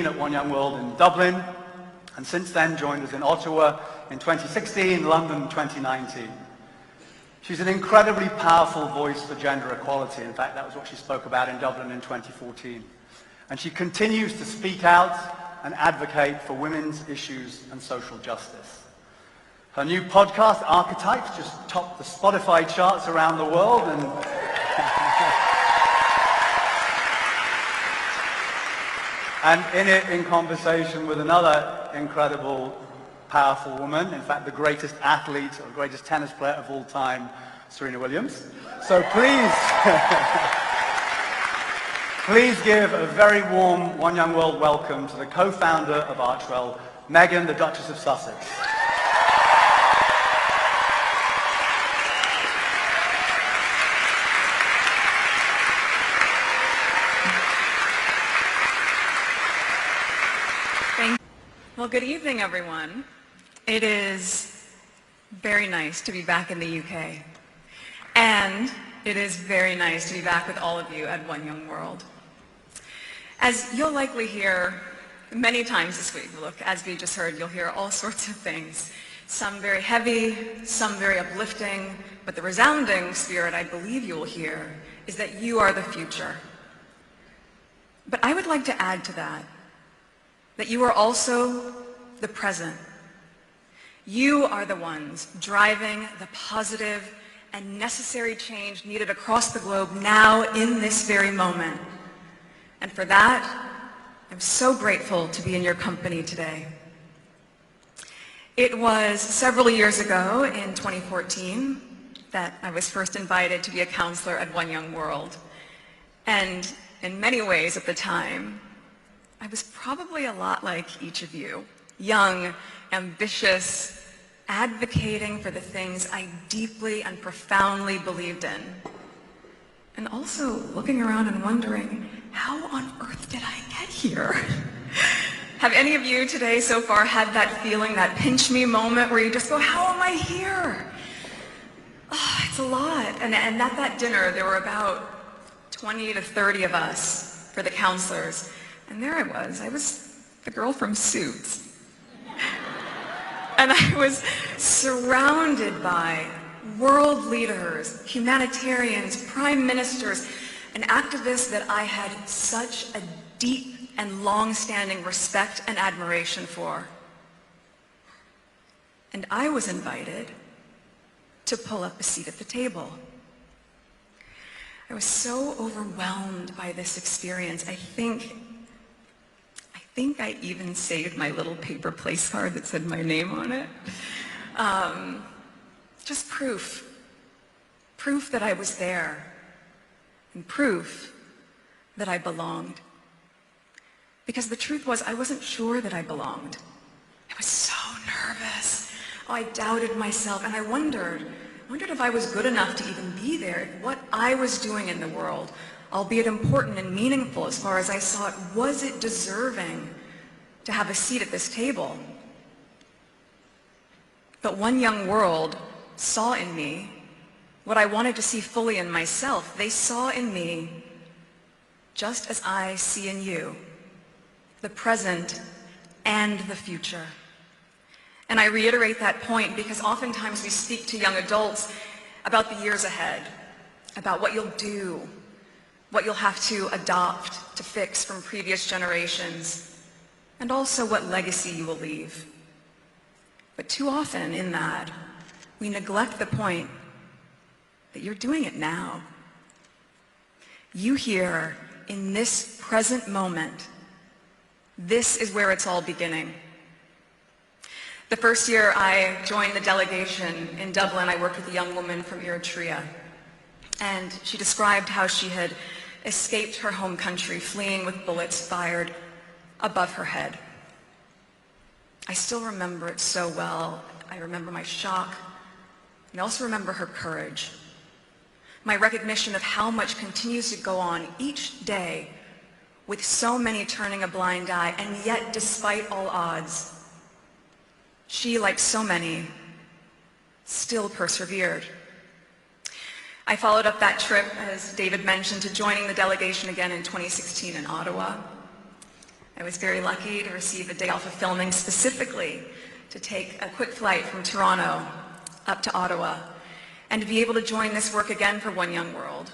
at One Young World in Dublin, and since then joined us in Ottawa in 2016, London in 2019. She's an incredibly powerful voice for gender equality. In fact, that was what she spoke about in Dublin in 2014. And she continues to speak out and advocate for women's issues and social justice. Her new podcast, Archetypes, just topped the Spotify charts around the world, and in it, in conversation with another incredible, powerful woman, in fact, the greatest athlete or the greatest tennis player of all time, Serena Williams. So please, please give a very warm One Young World welcome to the co-founder of Archewell, Meghan, the Duchess of Sussex. Well, good evening, everyone. It is very nice to be back in the UK. And it is very nice to be back with all of you at One Young World. As you'll likely hear many times this week, look, as we just heard, you'll hear all sorts of things. Some very heavy, some very uplifting, but the resounding spirit I believe you will hear is that you are the future. But I would like to add to that you are also the present. You are the ones driving the positive and necessary change needed across the globe now in this very moment. And for that, I'm so grateful to be in your company today. It was several years ago in 2014 that I was first invited to be a counselor at One Young World. And in many ways at the time, I was probably a lot like each of you, young, ambitious, advocating for the things I deeply and profoundly believed in. And also looking around and wondering, how on earth did I get here? Have any of you today so far had that feeling, that pinch me moment where you just go, how am I here? Oh, it's a lot. And at that dinner, there were about 20 to 30 of us for the counselors. And there I was the girl from Suits. And I was surrounded by world leaders, humanitarians, prime ministers, and activists that I had such a deep and long-standing respect and admiration for. And I was invited to pull up a seat at the table. I was so overwhelmed by this experience. I think I even saved my little paper place card that said my name on it. Just proof that I was there, and proof that I belonged. Because the truth was, I wasn't sure that I belonged. I was so nervous. Oh, I doubted myself, and I wondered if I was good enough to even be there, if what I was doing in the world, albeit important and meaningful as far as I saw it, was it deserving to have a seat at this table? But One Young World saw in me what I wanted to see fully in myself. They saw in me, just as I see in you, the present and the future. And I reiterate that point because oftentimes we speak to young adults about the years ahead, about what you'll do, what you'll have to adopt to fix from previous generations, and also what legacy you will leave. But too often in that, we neglect the point that you're doing it now. You here, in this present moment, this is where it's all beginning. The first year I joined the delegation in Dublin, I worked with a young woman from Eritrea. And she described how she had escaped her home country, fleeing with bullets fired above her head. I still remember it so well. I remember my shock. I also remember her courage. My recognition of how much continues to go on each day with so many turning a blind eye, and yet, despite all odds, she, like so many, still persevered. I followed up that trip, as David mentioned, to joining the delegation again in 2016 in Ottawa. I was very lucky to receive a day off of filming specifically to take a quick flight from Toronto up to Ottawa and to be able to join this work again for One Young World,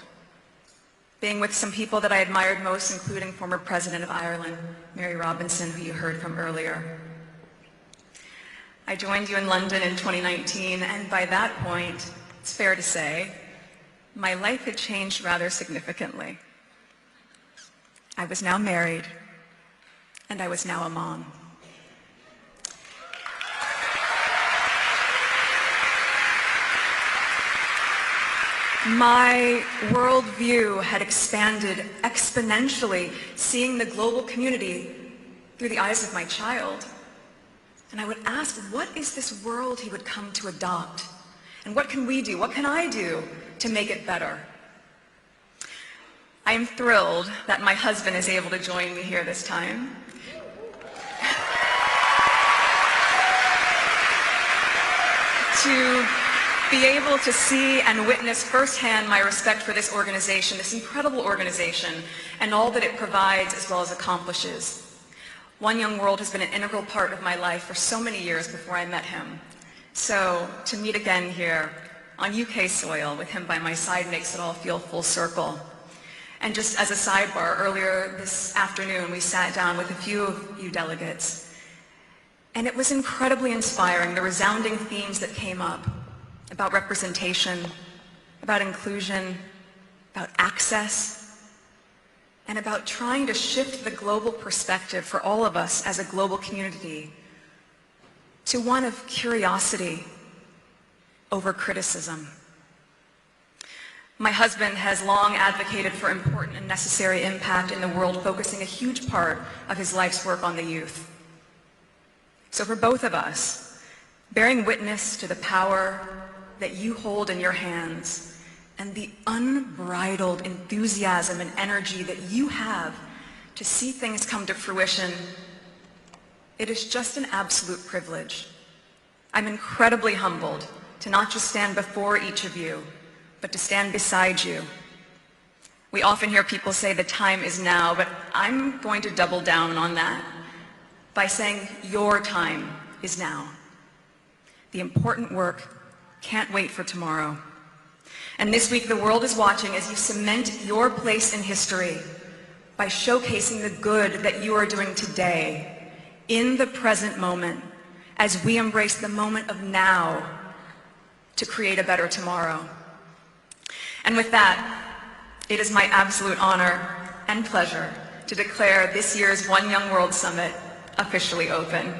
being with some people that I admired most, including former President of Ireland, Mary Robinson, who you heard from earlier. I joined you in London in 2019, and by that point, it's fair to say, my life had changed rather significantly. I was now married, and I was now a mom. My worldview had expanded exponentially, seeing the global community through the eyes of my child. And I would ask, what is this world he would come to adopt? And what can we do? What can I do to make it better? I am thrilled that my husband is able to join me here this time. To be able to see and witness firsthand my respect for this organization, this incredible organization, and all that it provides as well as accomplishes. One Young World has been an integral part of my life for so many years before I met him. So to meet again here on UK soil with him by my side makes it all feel full circle. And just as a sidebar, earlier this afternoon we sat down with a few of you delegates, and it was incredibly inspiring, the resounding themes that came up about representation, about inclusion, about access, and about trying to shift the global perspective for all of us as a global community to one of curiosity over criticism. My husband has long advocated for important and necessary impact in the world, focusing a huge part of his life's work on the youth. So for both of us, bearing witness to the power that you hold in your hands and the unbridled enthusiasm and energy that you have to see things come to fruition, it is just an absolute privilege. I'm incredibly humbled to not just stand before each of you, but to stand beside you. We often hear people say the time is now, but I'm going to double down on that by saying your time is now. The important work can't wait for tomorrow. And this week the world is watching as you cement your place in history by showcasing the good that you are doing today, in the present moment, as we embrace the moment of now to create a better tomorrow. And with that, it is my absolute honor and pleasure to declare this year's One Young World Summit officially open.